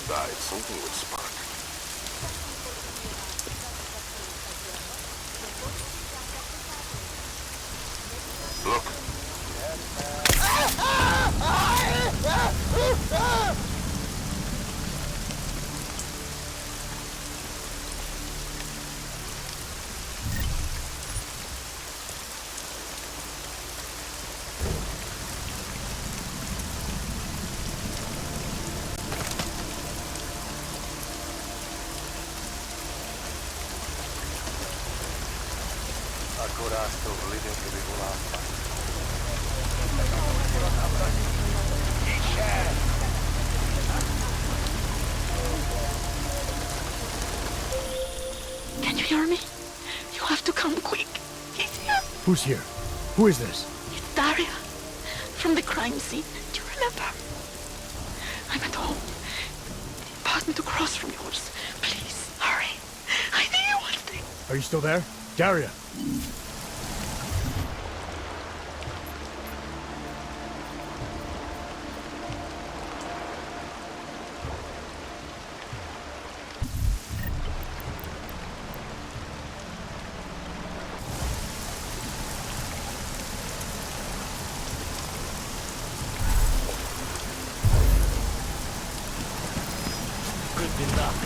Died, something would spark. Look. Akorát to v lidech vyvolá fakt. Can you hear me? You have to come quick. He's here. Who's here? Who is this? It's Daria. From the crime scene. Do you remember? I'm at home. The apartment across from yours. Please, hurry. I need you one thing. Are you still there? Daria! Good enough.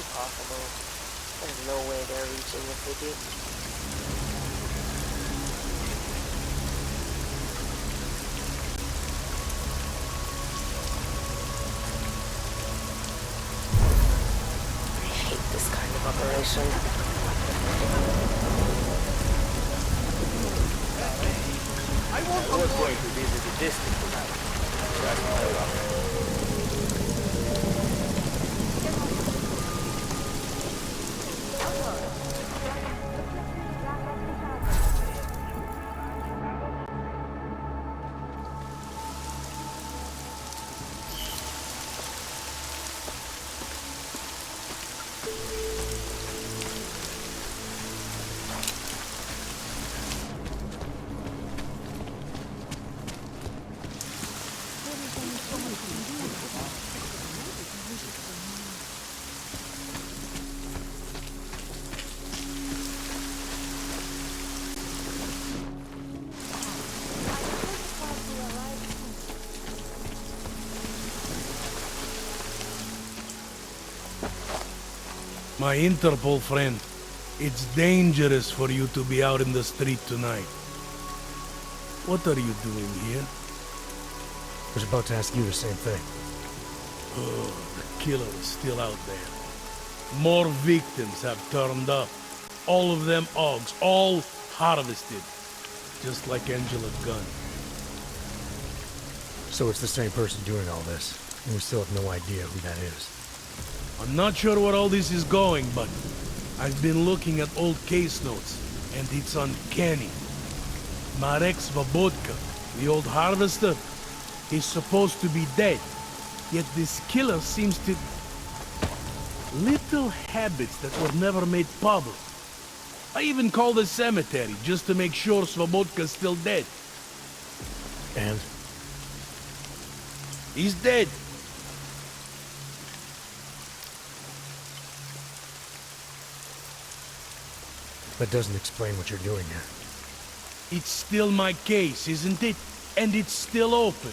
Impossible. There's no way they're reaching the city. I hate this kind of operation. I was going to visit the district tonight. That's my luck. My Interpol friend, it's dangerous for you to be out in the street tonight. What are you doing here? I was about to ask you the same thing. Oh, the killer is still out there. More victims have turned up. All of them AUGs, all harvested. Just like Angela Gunn. So it's the same person doing all this, and we still have no idea who that is. I'm not sure where all this is going, but I've been looking at old case notes, and it's uncanny. Marek Svobodka, the old harvester, is supposed to be dead. Yet this killer seems to... Little habits that were never made public. I even called the cemetery just to make sure Svobodka's still dead. And? He's dead. That doesn't explain what you're doing here. It's still my case, isn't it? And it's still open.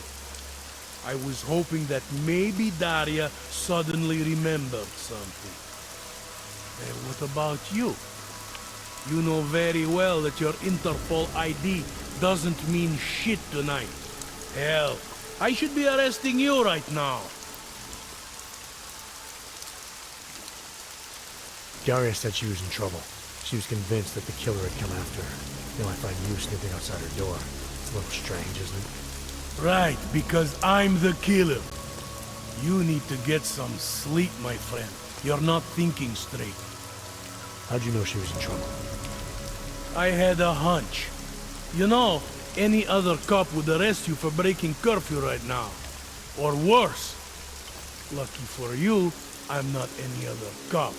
I was hoping that maybe Daria suddenly remembered something. And what about you? You know very well that your Interpol ID doesn't mean shit tonight. Hell, I should be arresting you right now. Daria said she was in trouble. She was convinced that the killer had come after her. Now I find you snooping outside her door. It's a little strange, isn't it? Right, because I'm the killer. You need to get some sleep, my friend. You're not thinking straight. How'd you know she was in trouble? I had a hunch. You know, any other cop would arrest you for breaking curfew right now. Or worse. Lucky for you, I'm not any other cop.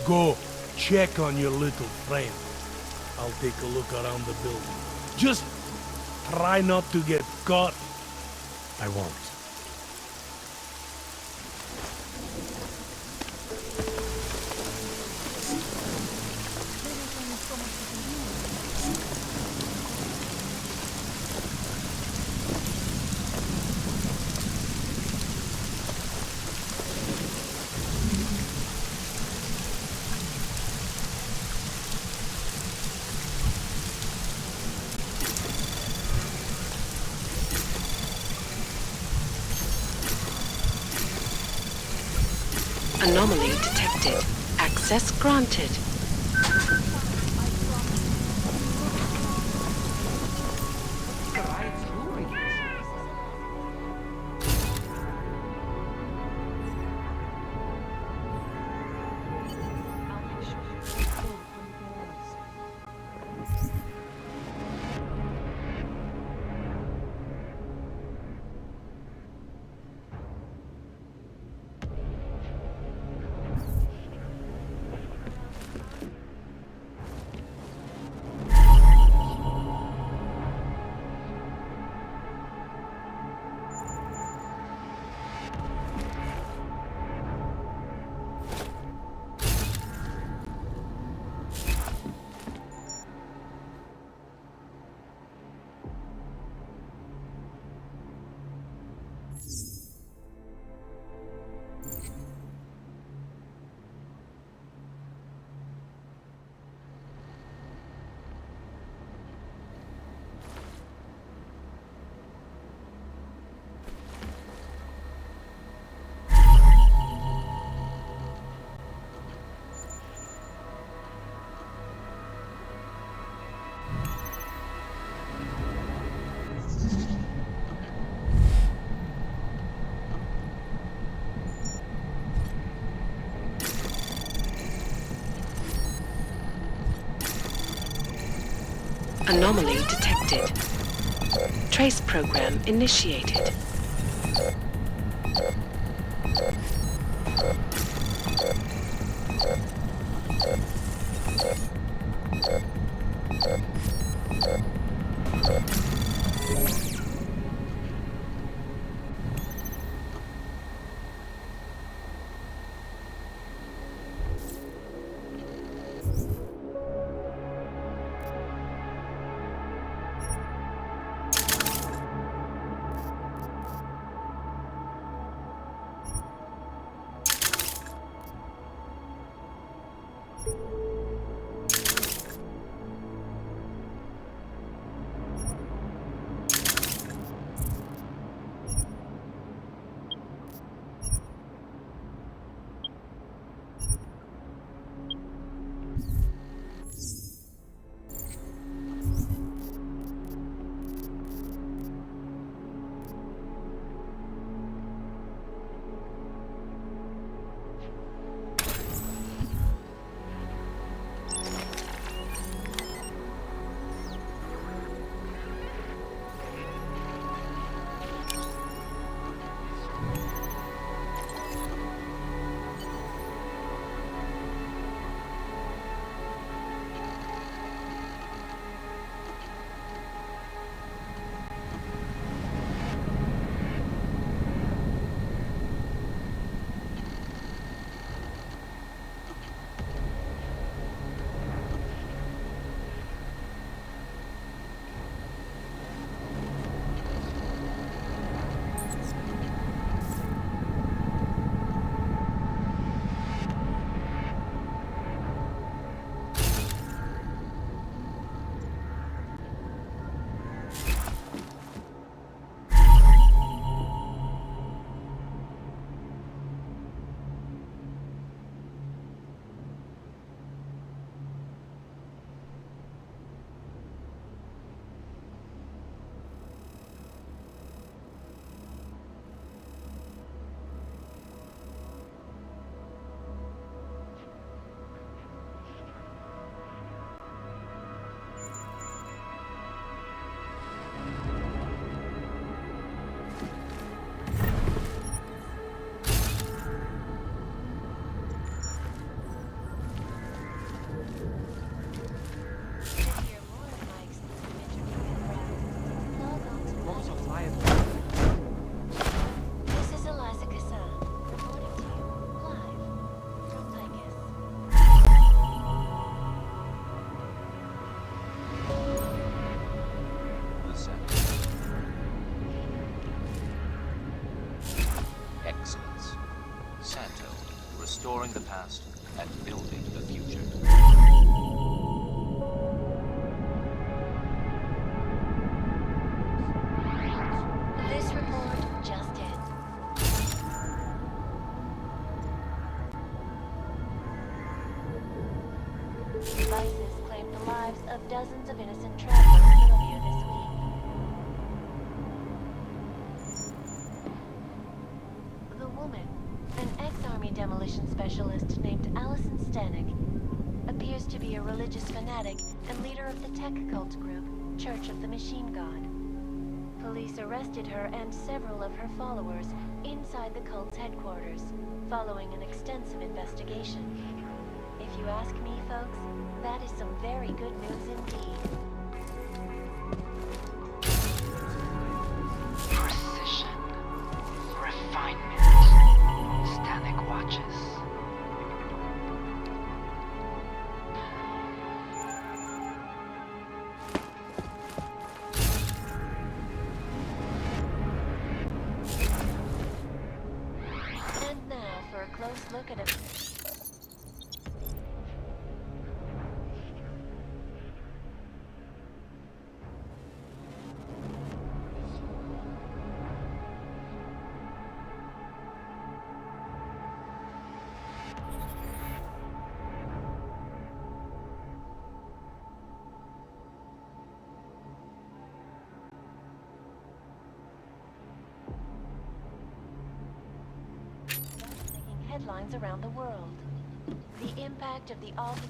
Go, check on your little friend. I'll take a look around the building. Just try not to get caught. I won't. Anomaly detected. Access granted. Anomaly detected. Trace program initiated. Excellence. Santo, restoring the past and building the future. This report just in. Devices claimed the lives of dozens of innocent travelers earlier this week. The woman, an ex-army demolition specialist named Allison Stanek, appears to be a religious fanatic and leader of the tech cult group, Church of the Machine God. Police arrested her and several of her followers inside the cult's headquarters, following an extensive investigation. If you ask me, folks, that is some very good news indeed. Precision. Refinement. Static watches. And now for a close look at it. Headlines around the world. The impact of the Alton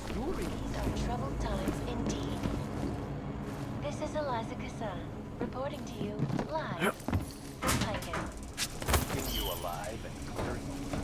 These are troubled times indeed. This is Eliza Kassan, reporting to you live from Piken. Keeping you alive and clearing the way.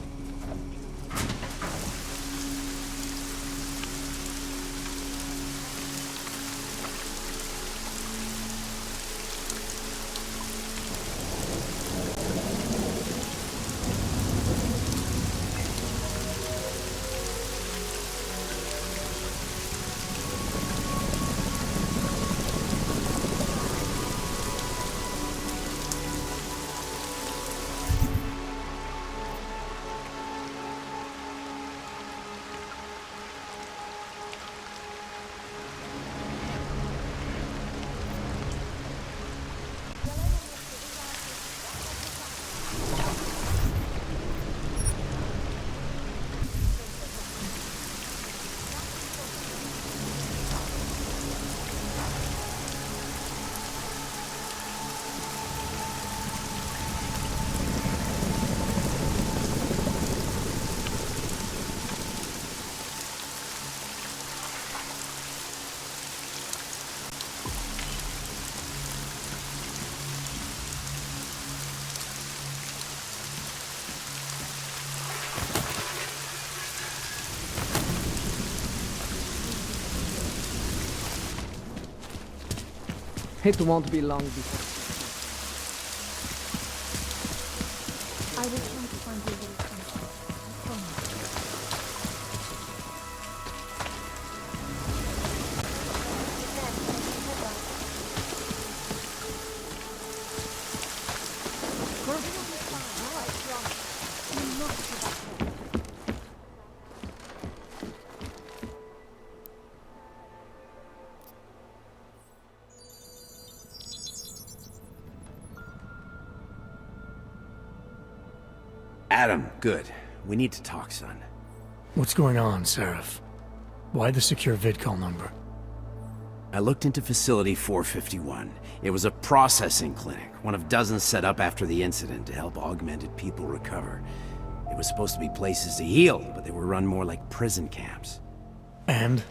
It won't be long before. I will try to find you a little something. I promise. Adam, good. We need to talk, son. What's going on, Seraph? Why the secure vidcall number? I looked into Facility 451. It was a processing clinic, one of dozens set up after the incident to help augmented people recover. It was supposed to be places to heal, but they were run more like prison camps. And?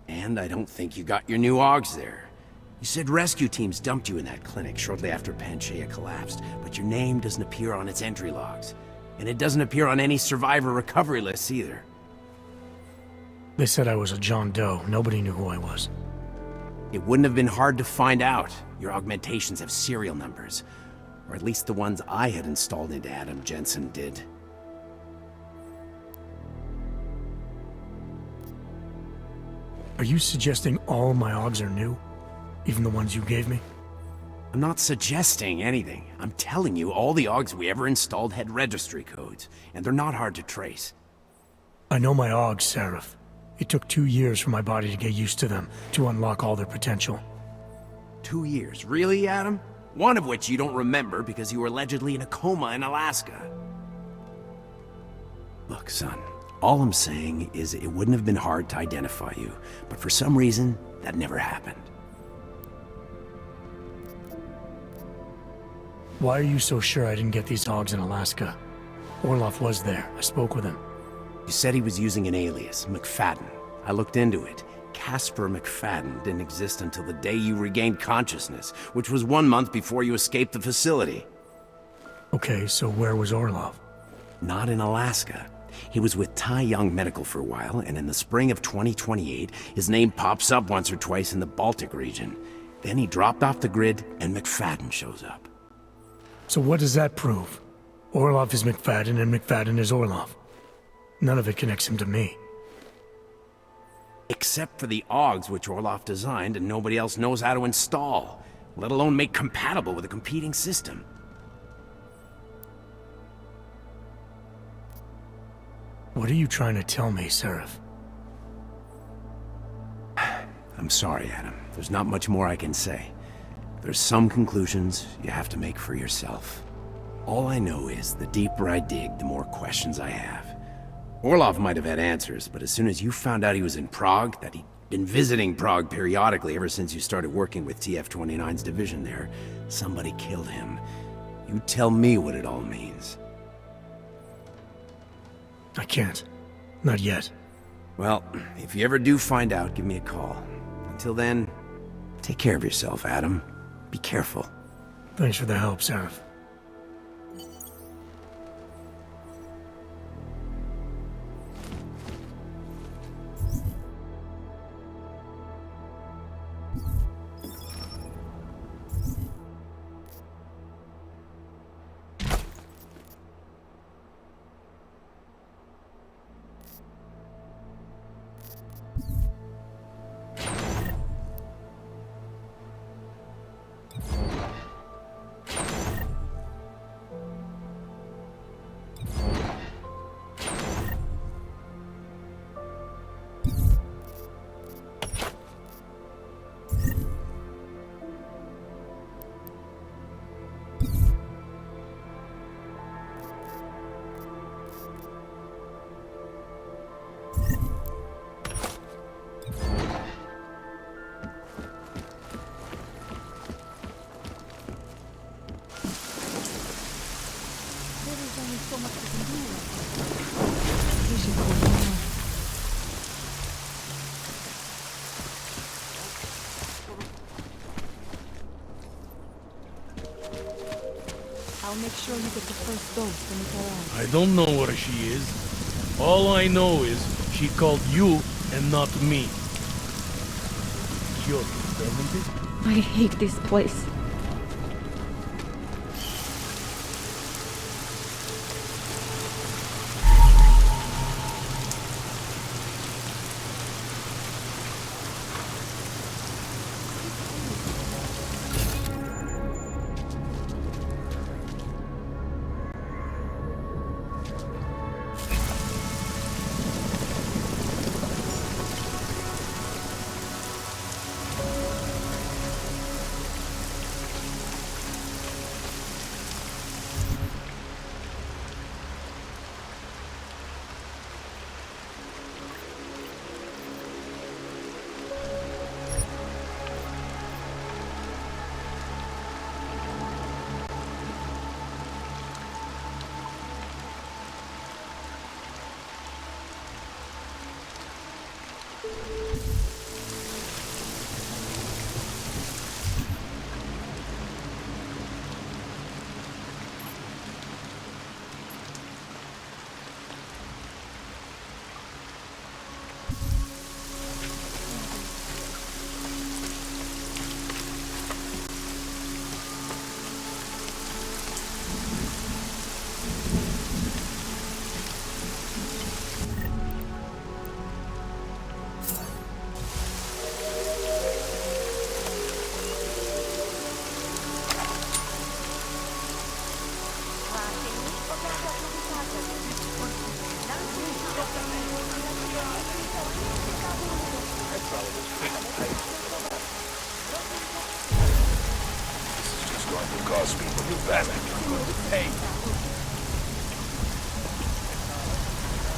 And I don't think you got your new AUGs there. You said rescue teams dumped you in that clinic shortly after Panchaea collapsed, but your name doesn't appear on its entry logs. And it doesn't appear on any survivor recovery lists either. They said I was a John Doe. Nobody knew who I was. It wouldn't have been hard to find out. Your augmentations have serial numbers. Or at least the ones I had installed into Adam Jensen did. Are you suggesting all my AUGs are new? Even the ones you gave me? I'm not suggesting anything. I'm telling you all the AUGs we ever installed had registry codes, and they're not hard to trace. I know my AUGs, Seraph. It took 2 years for my body to get used to them, to unlock all their potential. 2 years? Really, Adam? One of which you don't remember because you were allegedly in a coma in Alaska. Look, son, all I'm saying is it wouldn't have been hard to identify you, but for some reason, that never happened. Why are you so sure I didn't get these AUGs in Alaska? Orloff was there. I spoke with him. You said he was using an alias, McFadden. I looked into it. Casper McFadden didn't exist until the day you regained consciousness, which was 1 month before you escaped the facility. Okay, so where was Orlov? Not in Alaska. He was with Tai Young Medical for a while, and in the spring of 2028, his name pops up once or twice in the Baltic region. Then he dropped off the grid, and McFadden shows up. So what does that prove? Orlov is McFadden, and McFadden is Orlov. None of it connects him to me. Except for the AUGs which Orlov designed and nobody else knows how to install, let alone make compatible with a competing system. What are you trying to tell me, Seraph? I'm sorry, Adam. There's not much more I can say. There's some conclusions you have to make for yourself. All I know is the deeper I dig, the more questions I have. Orlov might have had answers, but as soon as you found out he was in Prague, that he'd been visiting Prague periodically ever since you started working with TF-29's division there, somebody killed him. You tell me what it all means. I can't. Not yet. Well, if you ever do find out, give me a call. Until then, take care of yourself, Adam. Be careful. Thanks for the help, Seraph. I'll make sure you get the first dose when it arrives. I don't know where she is. All I know is she called you and not me. Cute, isn't it? I hate this place.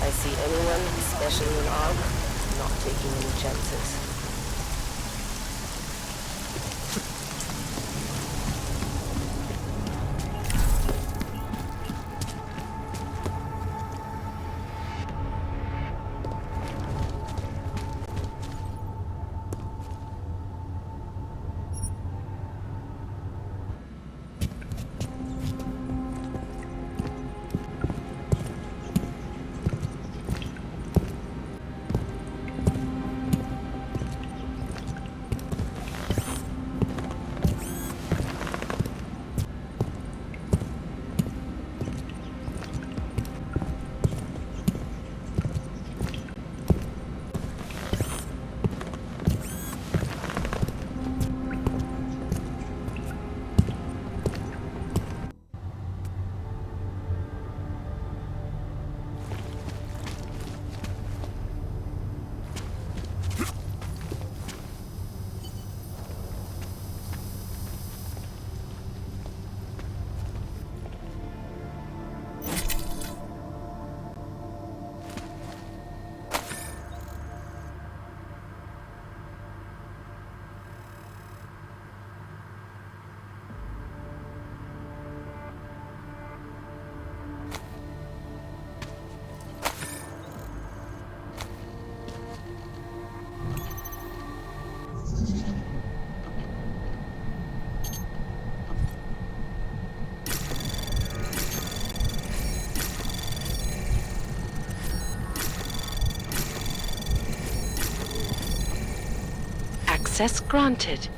I see anyone, especially an AUG, not taking any chances. Access granted.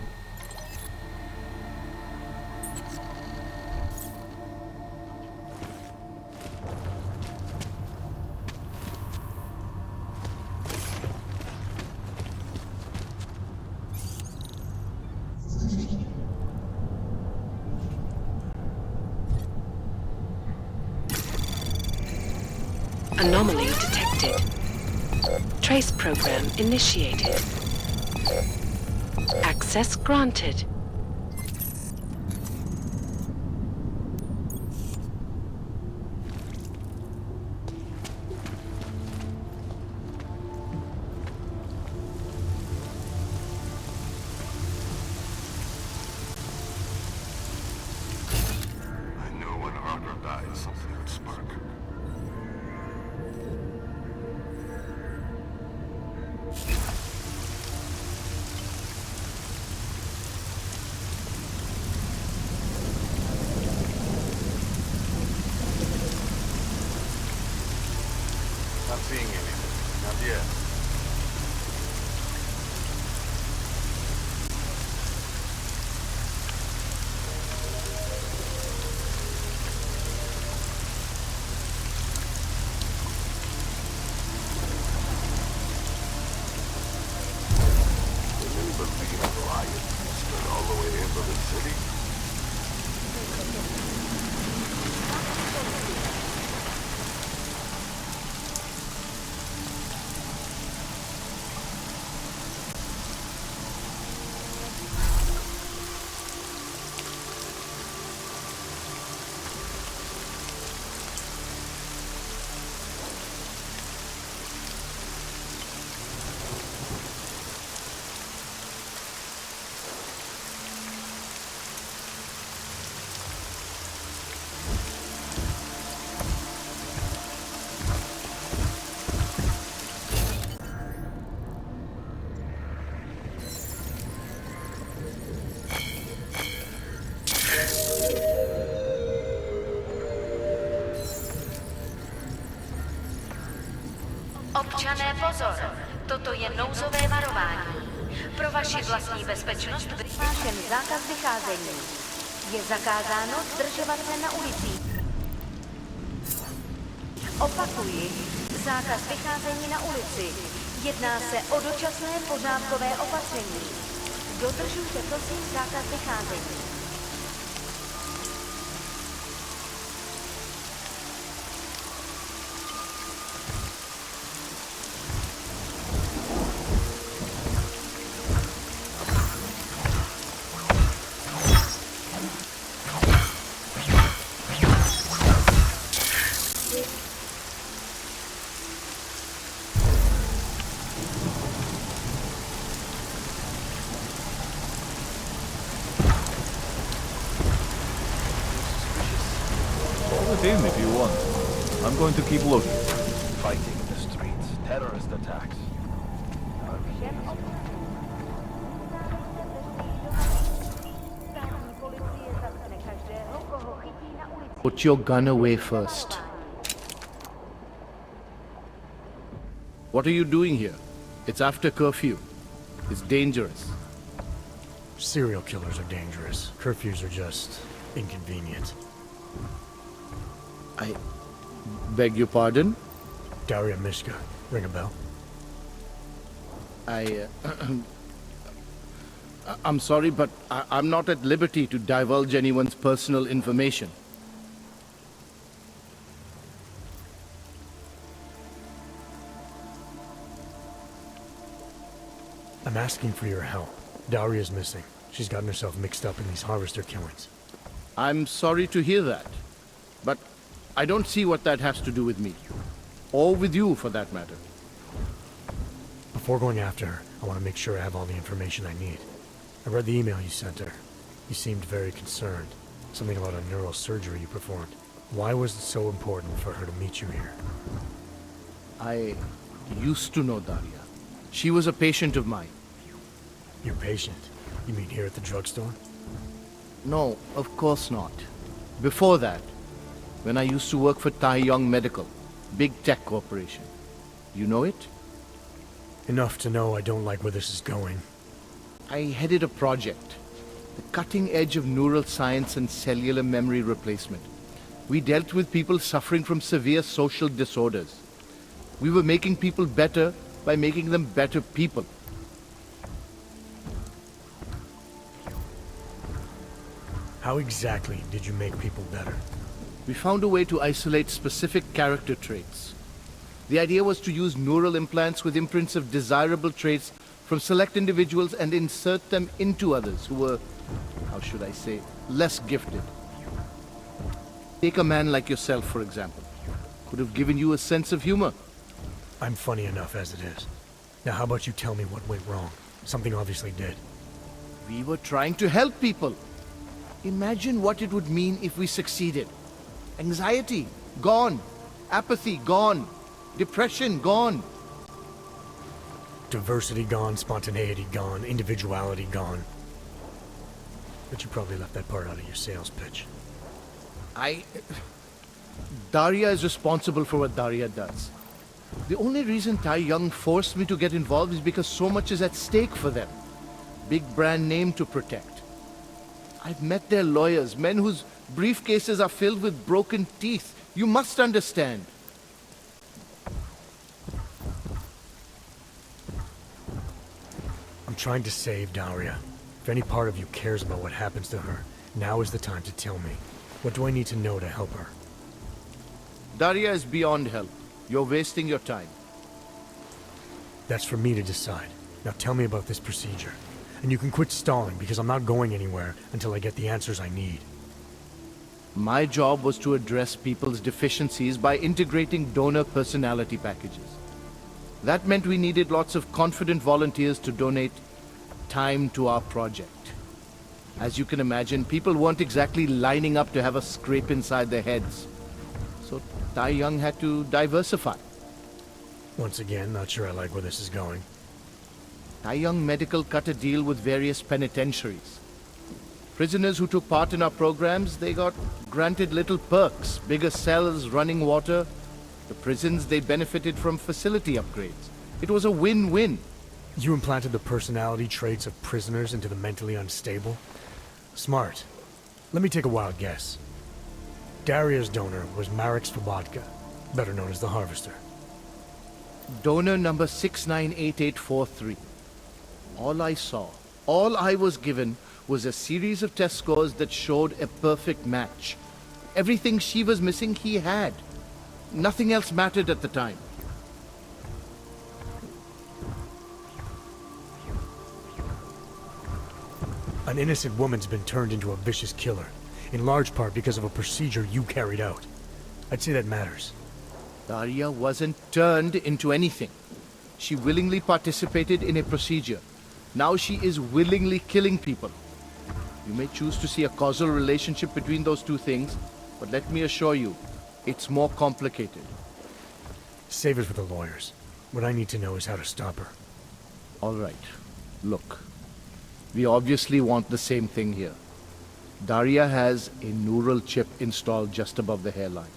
Anomaly detected. Trace program initiated. Access granted. I knew when Arthur died, something would spark. Not seeing anything. Not yet. Can you believe a riot spread all the way into the city? Občané, pozor! Toto je nouzové varování. Pro vaši vlastní bezpečnost vyhlášen zákaz vycházení. Je zakázáno zdržovat se na ulicích. Opakuji, zákaz vycházení na ulici. Jedná se o dočasné pořádkové opatření. Dodržujte prosím zákaz vycházení. With him if you want. I'm going to keep looking. Fighting in the streets, terrorist attacks. Put your gun away first. What are you doing here? It's after curfew. It's dangerous. Serial killers are dangerous. Curfews are just inconvenient. I beg your pardon? Daria Mishka. Ring a bell? I'm sorry, but I'm not at liberty to divulge anyone's personal information. I'm asking for your help. Daria's missing. She's gotten herself mixed up in these harvester killings. I'm sorry to hear that, but I don't see what that has to do with me. Or with you, for that matter. Before going after her, I want to make sure I have all the information I need. I read the email you sent her. You seemed very concerned. Something about a neurosurgery you performed. Why was it so important for her to meet you here? I used to know Daria. She was a patient of mine. Your patient? You mean here at the drugstore? No, of course not. Before that, when I used to work for Tai Yong Medical, big tech corporation. You know it? Enough to know I don't like where this is going. I headed a project, the cutting edge of neural science and cellular memory replacement. We dealt with people suffering from severe social disorders. We were making people better by making them better people. How exactly did you make people better? We found a way to isolate specific character traits. The idea was to use neural implants with imprints of desirable traits from select individuals and insert them into others who were, how should I say, less gifted. Take a man like yourself, for example. Could have given you a sense of humor. I'm funny enough as it is. Now how about you tell me what went wrong? Something obviously did. We were trying to help people. Imagine what it would mean if we succeeded. Anxiety, gone. Apathy, gone. Depression, gone. Diversity gone, spontaneity gone, individuality gone. But you probably left that part out of your sales pitch. Daria is responsible for what Daria does. The only reason Tai Young forced me to get involved is because so much is at stake for them. Big brand name to protect. I've met their lawyers, men whose briefcases are filled with broken teeth. You must understand. I'm trying to save Daria. If any part of you cares about what happens to her, now is the time to tell me. What do I need to know to help her? Daria is beyond help. You're wasting your time. That's for me to decide. Now tell me about this procedure. And you can quit stalling, because I'm not going anywhere until I get the answers I need. My job was to address people's deficiencies by integrating donor personality packages. That meant we needed lots of confident volunteers to donate time to our project. As you can imagine, people weren't exactly lining up to have a scrape inside their heads. So Tai Young had to diversify. Once again, not sure I like where this is going. Tai Young Medical cut a deal with various penitentiaries. Prisoners who took part in our programs, they got granted little perks, bigger cells, running water. The prisons, they benefited from facility upgrades. It was a win-win. You implanted the personality traits of prisoners into the mentally unstable? Smart. Let me take a wild guess. Daria's donor was Marek Svobodka, better known as the Harvester. Donor number 698843. All I saw, all I was given, was a series of test scores that showed a perfect match. Everything she was missing, he had. Nothing else mattered at the time. An innocent woman's been turned into a vicious killer, in large part because of a procedure you carried out. I'd say that matters. Daria wasn't turned into anything. She willingly participated in a procedure. Now she is willingly killing people. You may choose to see a causal relationship between those two things, but let me assure you, it's more complicated. Save it for the lawyers. What I need to know is how to stop her. All right. Look. We obviously want the same thing here. Daria has a neural chip installed just above the hairline.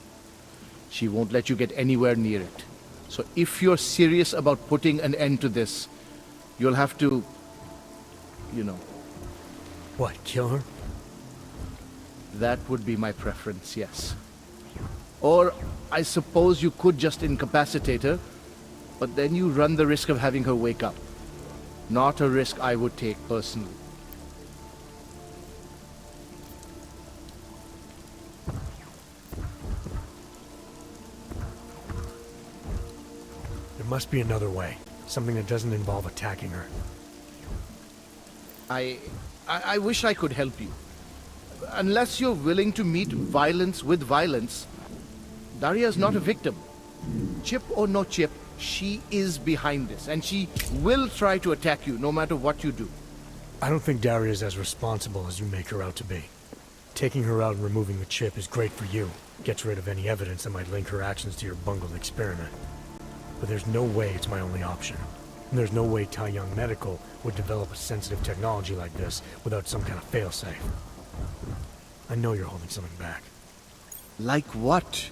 She won't let you get anywhere near it. So if you're serious about putting an end to this, you'll have to, you know. What, kill her? That would be my preference, yes. Or I suppose you could just incapacitate her, but then you run the risk of having her wake up. Not a risk I would take personally. There must be another way. Something that doesn't involve attacking her. I wish I could help you. Unless you're willing to meet violence with violence, Daria's not a victim. Chip or no chip, she is behind this, and she will try to attack you no matter what you do. I don't think Daria's as responsible as you make her out to be. Taking her out and removing the chip is great for you. Gets rid of any evidence that might link her actions to your bungled experiment. But there's no way it's my only option. And there's no way Tai Young Medical would develop a sensitive technology like this without some kind of failsafe. I know you're holding something back. Like what?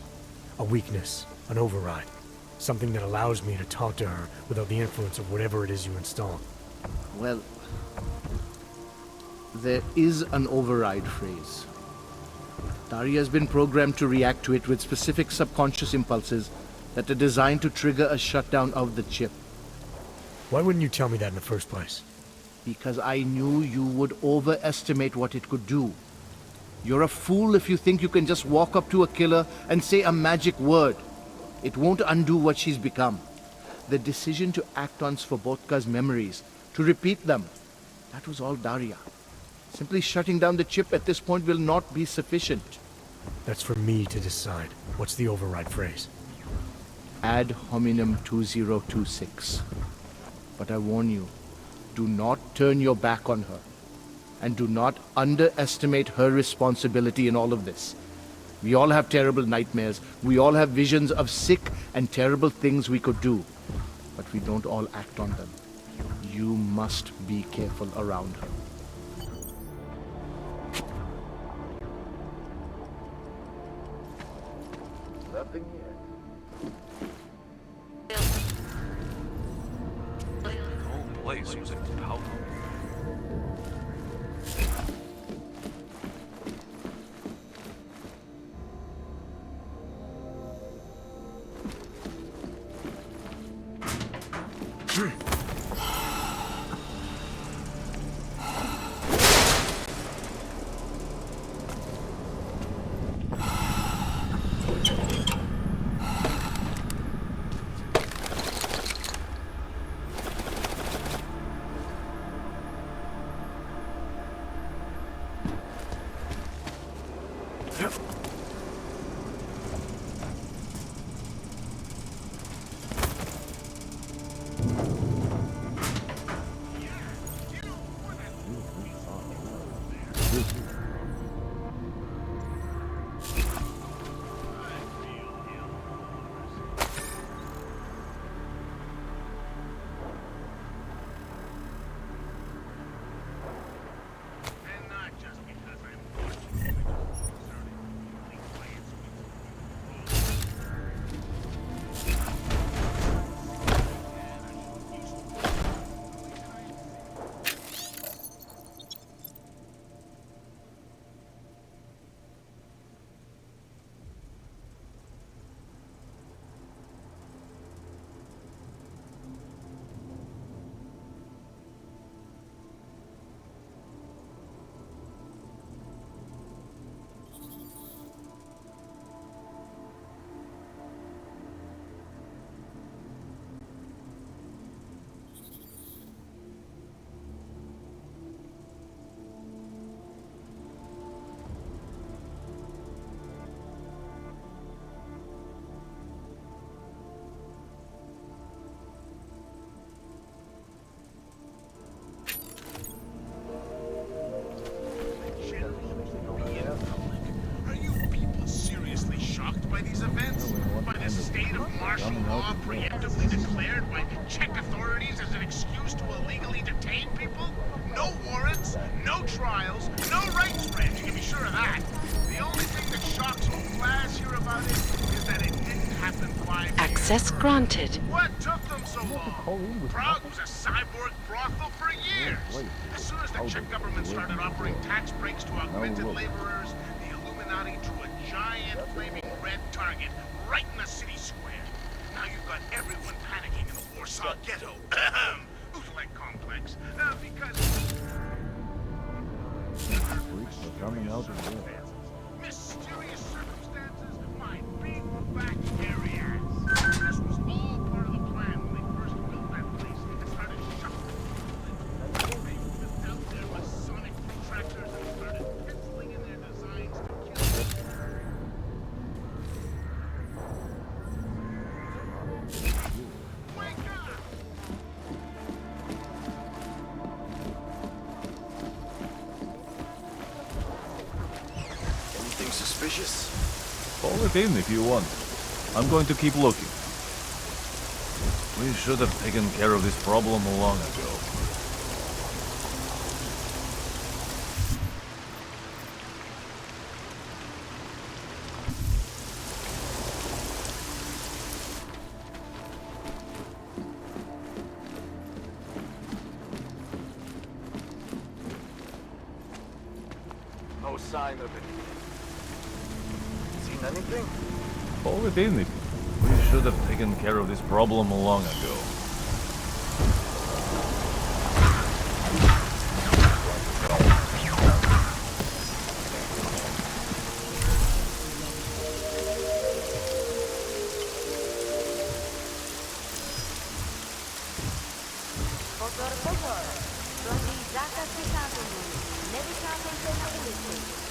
A weakness, an override. Something that allows me to talk to her without the influence of whatever it is you install. Well, there is an override phrase. Daria has been programmed to react to it with specific subconscious impulses that are designed to trigger a shutdown of the chip. Why wouldn't you tell me that in the first place? Because I knew you would overestimate what it could do. You're a fool if you think you can just walk up to a killer and say a magic word. It won't undo what she's become. The decision to act on Svobodka's memories, to repeat them, that was all Daria. Simply shutting down the chip at this point will not be sufficient. That's for me to decide. What's the override phrase? Ad hominem 2026. But I warn you, do not turn your back on her. And do not underestimate her responsibility in all of this. We all have terrible nightmares. We all have visions of sick and terrible things we could do. But we don't all act on them. You must be careful around her. Nothing yet. The whole place was impalpable. Law preemptively declared by Czech authorities as an excuse to illegally detain people? No warrants, no trials, no rights range, you can be sure of that. The only thing that shocks all class here about it is that it didn't happen 5 years Access ago. granted. What took them so long? Prague was a cyborg brothel for years. As soon as the Czech government started offering tax breaks to augmented laborers, the Illuminati drew a giant flaming red target right in the city square. Now you've got everyone panicking in the Warsaw ghetto. Utrecht complex. Because... coming out of there. Mysterious circumstances, my big back areas. This was all part of the plan when they first built that place and started shuffling. They whipped out their Masonic protractors and started penciling in their designs to kill. Wake up! Anything suspicious? Call it in if you want. I'm going to keep looking. We should have taken care of this problem long ago. sign of it. Seen anything? Opportunity. We should have taken care of this problem long ago. Pozor, pozor! Platí zákaz vycházení. Nevycházejte na ulici.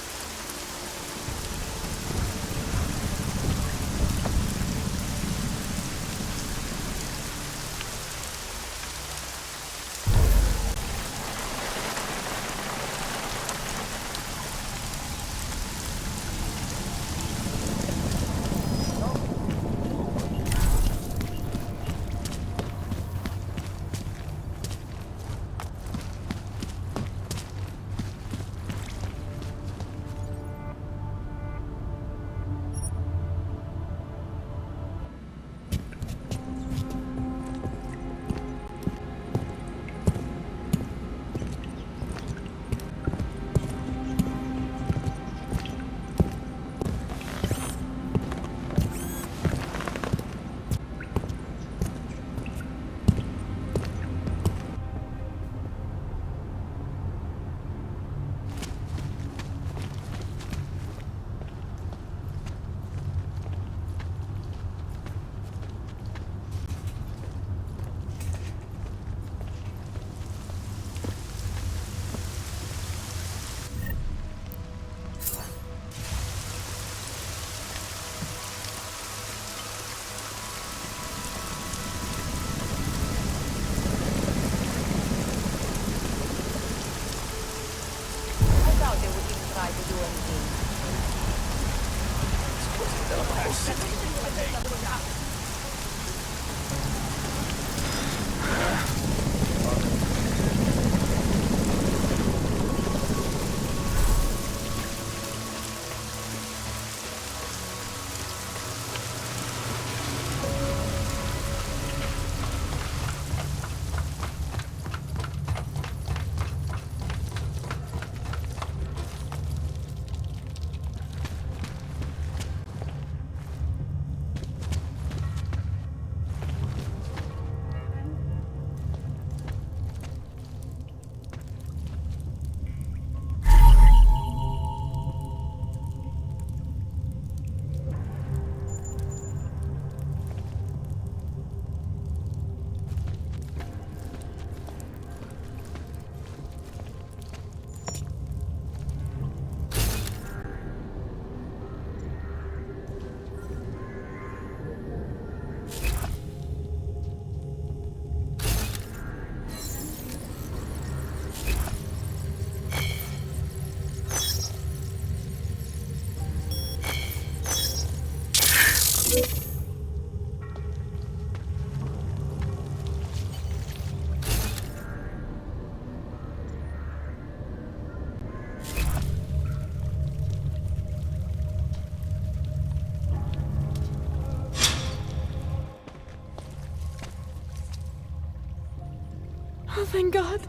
Oh, thank God.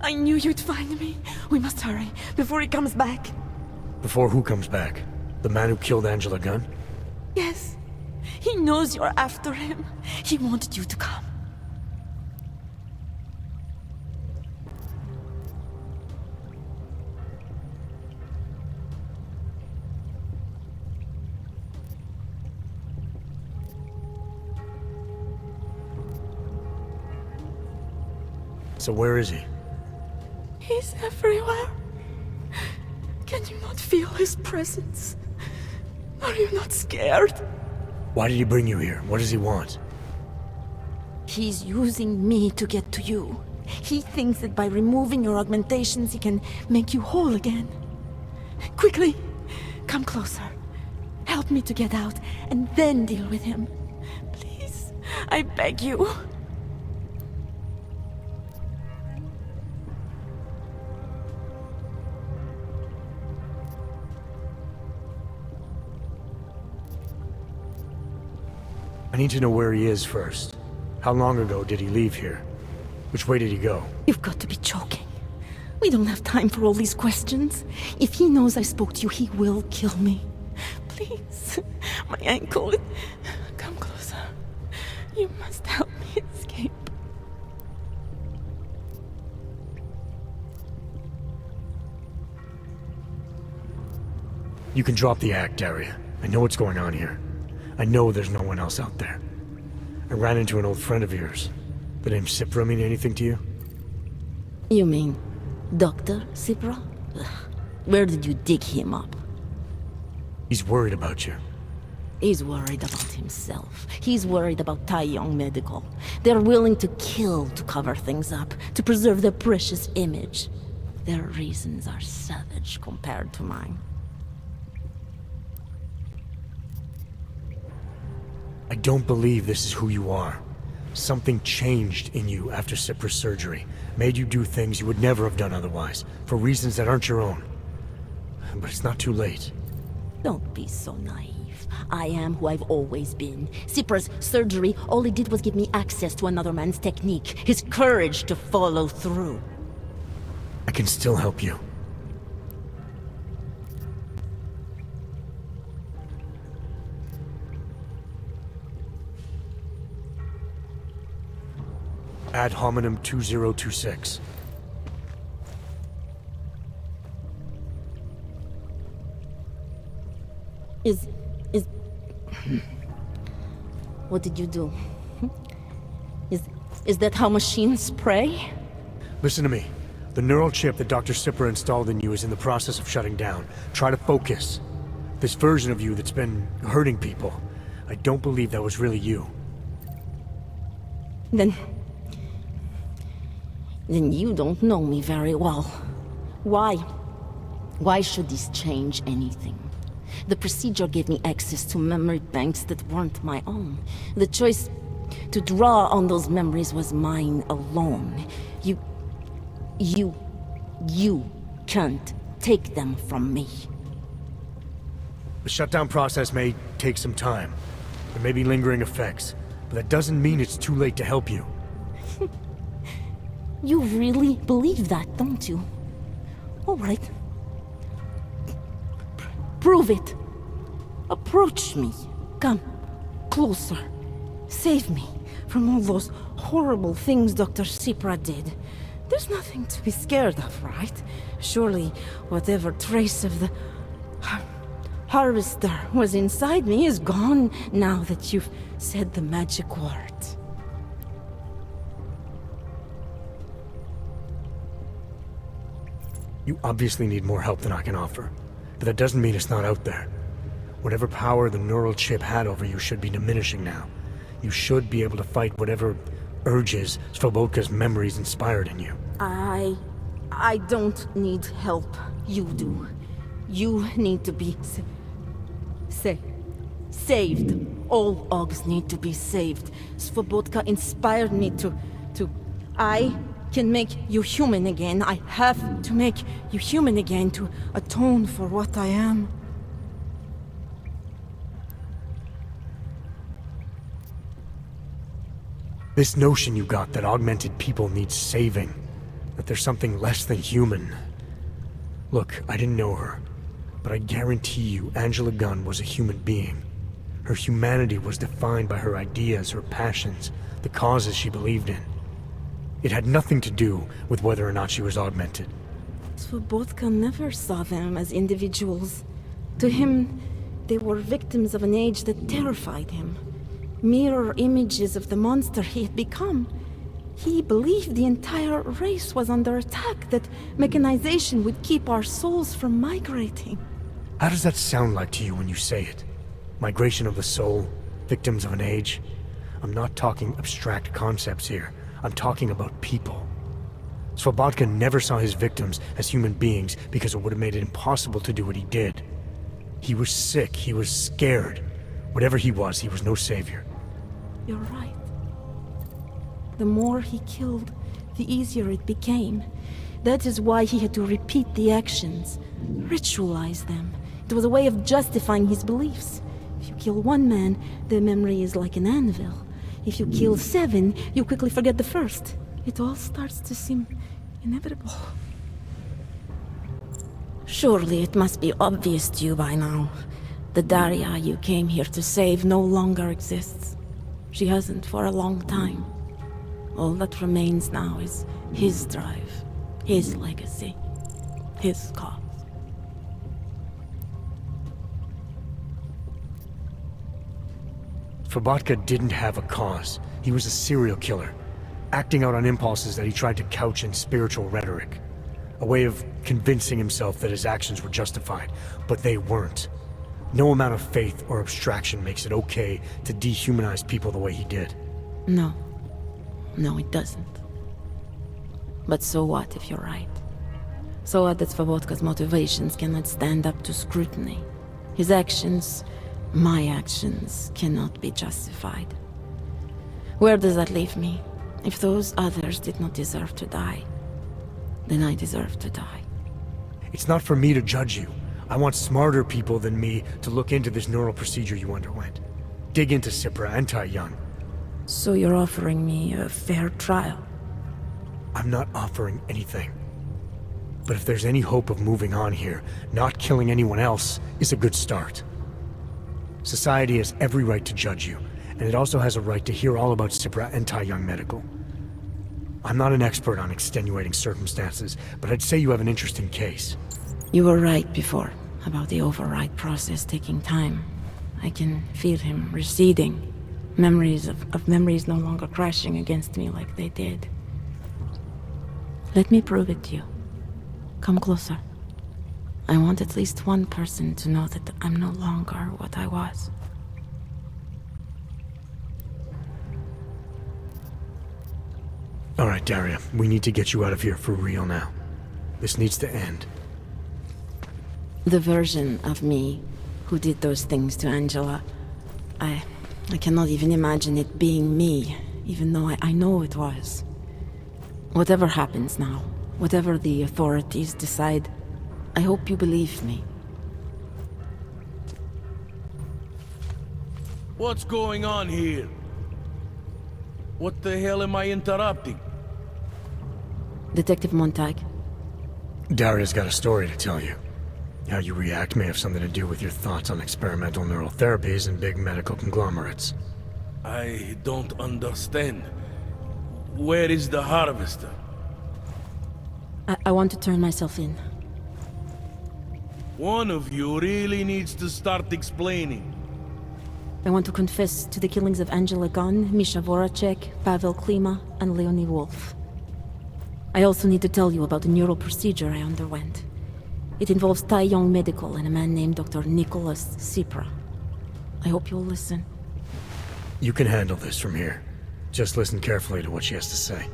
I knew you'd find me. We must hurry, before he comes back. Before who comes back? The man who killed Angela Gunn? Yes. He knows you're after him. He wanted you to come. So where is he? He's everywhere. Can you not feel his presence? Are you not scared? Why did he bring you here? What does he want? He's using me to get to you. He thinks that by removing your augmentations, he can make you whole again. Quickly, come closer. Help me to get out, and then deal with him. Please, I beg you. I need to know where he is first. How long ago did he leave here? Which way did he go? You've got to be joking. We don't have time for all these questions. If he knows I spoke to you, he will kill me. Please, my ankle. Come closer. You must help me escape. You can drop the act, Daria. I know what's going on here. I know there's no one else out there. I ran into an old friend of yours. The name Cipra mean anything to you? You mean Dr. Cipra? Where did you dig him up? He's worried about you. He's worried about himself. He's worried about Tai Yong Medical. They're willing to kill to cover things up, to preserve their precious image. Their reasons are savage compared to mine. I don't believe this is who you are. Something changed in you after Cipra's surgery. Made you do things you would never have done otherwise, for reasons that aren't your own. But it's not too late. Don't be so naive. I am who I've always been. Cipra's surgery, all it did was give me access to another man's technique, his courage to follow through. I can still help you. Ad hominem 2026. What did you do? Is that how machines pray? Listen to me. The neural chip that Dr. Cipra installed in you is in the process of shutting down. Try to focus. This version of you that's been hurting people, I don't believe that was really you. Then you don't know me very well. Why? Why should this change anything? The procedure gave me access to memory banks that weren't my own. The choice to draw on those memories was mine alone. You can't take them from me. The shutdown process may take some time. There may be lingering effects, but that doesn't mean it's too late to help you. You really believe that, don't you? All right. Prove it. Approach me. Come. Closer. Save me from all those horrible things Dr. Cipra did. There's nothing to be scared of, right? Surely whatever trace of the harvester was inside me is gone now that you've said the magic words. You obviously need more help than I can offer, but that doesn't mean it's not out there. Whatever power the neural chip had over you should be diminishing now. You should be able to fight whatever urges Svobodka's memories inspired in you. I don't need help. You do. You need to be saved. All Augs need to be saved. Svobodka inspired me to... I can make you human again. I have to make you human again to atone for what I am. This notion you got that augmented people need saving, that there's something less than human. Look, I didn't know her, but I guarantee you Angela Gunn was a human being. Her humanity was defined by her ideas, her passions, the causes she believed in. It had nothing to do with whether or not she was augmented. Svobodka never saw them as individuals. To him, they were victims of an age that terrified him. Mirror images of the monster he had become. He believed the entire race was under attack, that mechanization would keep our souls from migrating. How does that sound like to you when you say it? Migration of the soul? Victims of an age? I'm not talking abstract concepts here. I'm talking about people. Svobodka never saw his victims as human beings because it would have made it impossible to do what he did. He was sick, he was scared. Whatever he was no savior. You're right. The more he killed, the easier it became. That is why he had to repeat the actions, ritualize them. It was a way of justifying his beliefs. If you kill one man, the memory is like an anvil. If you kill 7, you quickly forget the first. It all starts to seem inevitable. Surely it must be obvious to you by now. The Daria you came here to save no longer exists. She hasn't for a long time. All that remains now is his drive, his legacy, his cause. Fabatka didn't have a cause. He was a serial killer, acting out on impulses that he tried to couch in spiritual rhetoric. A way of convincing himself that his actions were justified, but they weren't. No amount of faith or abstraction makes it okay to dehumanize people the way he did. No. No, it doesn't. But so what if you're right? So what that Svobodka's motivations cannot stand up to scrutiny? His actions, my actions, cannot be justified. Where does that leave me? If those others did not deserve to die, then I deserve to die. It's not for me to judge you. I want smarter people than me to look into this neural procedure you underwent. Dig into Cipra and Tai Young. So you're offering me a fair trial? I'm not offering anything. But if there's any hope of moving on here, not killing anyone else is a good start. Society has every right to judge you, and it also has a right to hear all about Cipra and Tai Young Medical. I'm not an expert on extenuating circumstances, but I'd say you have an interesting case. You were right before, about the override process taking time. I can feel him receding. Memories of memories no longer crashing against me like they did. Let me prove it to you. Come closer. I want at least one person to know that I'm no longer what I was. All right, Daria, we need to get you out of here for real now. This needs to end. The version of me who did those things to Angela, I cannot even imagine it being me, even though I know it was. Whatever happens now, whatever the authorities decide, I hope you believe me. What's going on here? What the hell am I interrupting? Detective Montag. Daria's got a story to tell you. How you react may have something to do with your thoughts on experimental neural therapies and big medical conglomerates. I don't understand. Where is the harvester? I want to turn myself in. One of you really needs to start explaining. I want to confess to the killings of Angela Gunn, Misha Voracek, Pavel Klima, and Leonie Wolf. I also need to tell you about the neural procedure I underwent. It involves Tai Young Medical and a man named Dr. Nicholas Cipra. I hope you'll listen. You can handle this from here. Just listen carefully to what she has to say.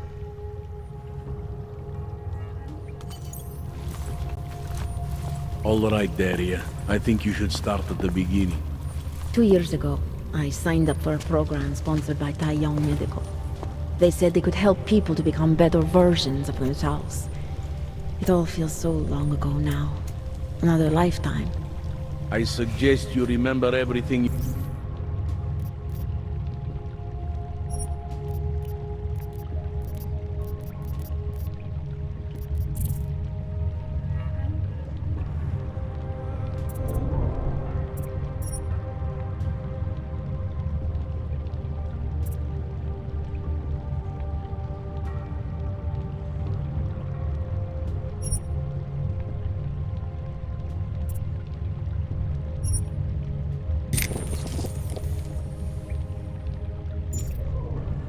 All right, Daria. I think you should start at the beginning. 2 years ago, I signed up for a program sponsored by Tai Young Medical. They said they could help people to become better versions of themselves. It all feels so long ago now. Another lifetime. I suggest you remember everything.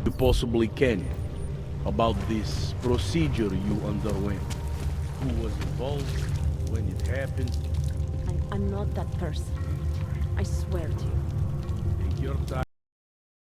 You possibly can, about this procedure you underwent. Who was involved, when it happened. I'm not that person. I swear to you. Take your time.